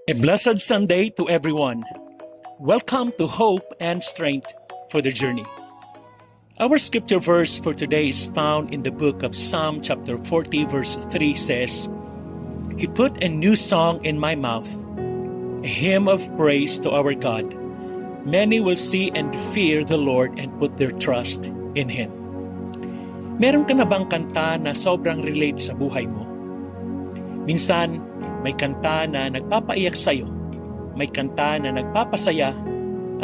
A blessed Sunday to everyone. Welcome to Hope and Strength for the Journey. Our scripture verse for today is found in the book of Psalm chapter 40 verse 3 says, He put a new song in my mouth, a hymn of praise to our God. Many will see and fear the Lord and put their trust in Him. Meron ka na bang kanta na sobrang relate sa buhay mo? Minsan, may kanta na nagpapaiyak sa'yo, may kanta na nagpapasaya,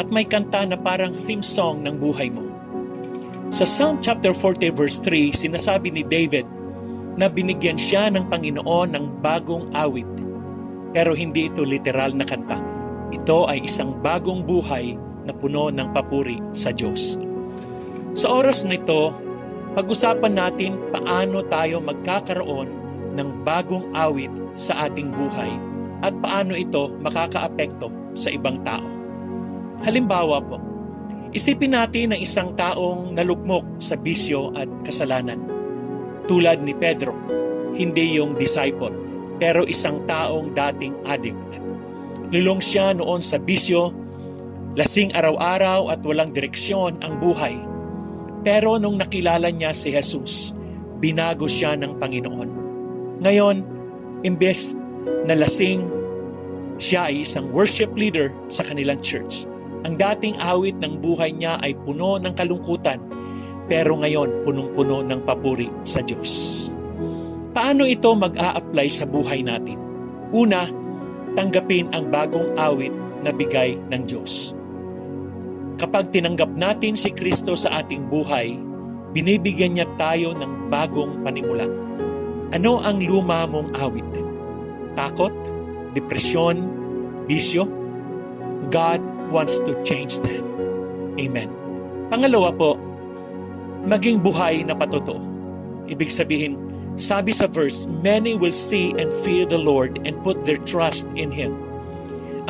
at may kanta na parang theme song ng buhay mo. Sa Psalm chapter 40 verse 3, sinasabi ni David na binigyan siya ng Panginoon ng bagong awit. Pero hindi ito literal na kanta. Ito ay isang bagong buhay na puno ng papuri sa Diyos. Sa oras nito, pag-usapan natin paano tayo magkakaroon ng bagong awit sa ating buhay at paano ito makakaapekto sa ibang tao. Halimbawa po, isipin natin ng isang taong nalugmok sa bisyo at kasalanan. Tulad ni Pedro, hindi yung disciple, pero isang taong dating addict. Lulong siya noon sa bisyo, lasing araw-araw at walang direksyon ang buhay. Pero nung nakilala niya si Jesus, binago siya ng Panginoon. Ngayon, imbes na lasing, siya ay isang worship leader sa kanilang church. Ang dating awit ng buhay niya ay puno ng kalungkutan, pero ngayon punong-puno ng papuri sa Diyos. Paano ito mag-a-apply sa buhay natin? Una, tanggapin ang bagong awit na bigay ng Diyos. Kapag tinanggap natin si Kristo sa ating buhay, binibigyan niya tayo ng bagong panimula. Ano ang luma mong awit? Takot? Depresyon? Bisyo? God wants to change that. Amen. Pangalawa po, maging buhay na patotoo. Ibig sabihin, sabi sa verse, many will see and fear the Lord and put their trust in Him.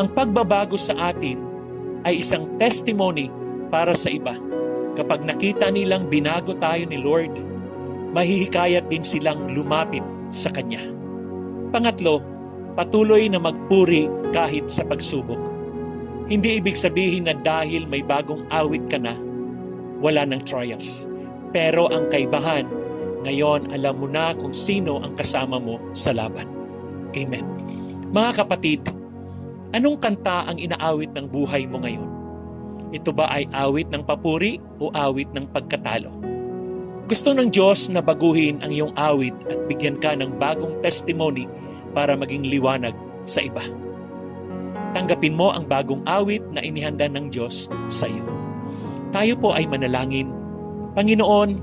Ang pagbabago sa atin ay isang testimony para sa iba. Kapag nakita nilang binago tayo ni Lord, mahihikayat din silang lumapit sa Kanya. Pangatlo, patuloy na magpuri kahit sa pagsubok. Hindi ibig sabihin na dahil may bagong awit ka na, wala ng trials. Pero ang kaibahan, ngayon alam mo na kung sino ang kasama mo sa laban. Amen. Mga kapatid, anong kanta ang inaawit ng buhay mo ngayon? Ito ba ay awit ng papuri o awit ng pagkatalo? Gusto ng Diyos na baguhin ang iyong awit at bigyan ka ng bagong testimony para maging liwanag sa iba. Tanggapin mo ang bagong awit na inihanda ng Diyos sa iyo. Tayo po ay manalangin. Panginoon,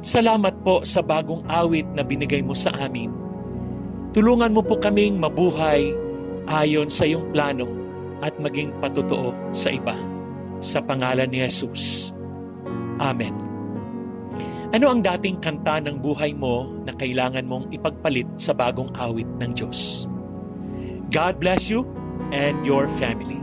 salamat po sa bagong awit na binigay mo sa amin. Tulungan mo po kaming mabuhay ayon sa iyong plano at maging patotoo sa iba. Sa pangalan ni Jesus. Amen. Ano ang dating kanta ng buhay mo na kailangan mong ipagpalit sa bagong awit ng Diyos? God bless you and your family.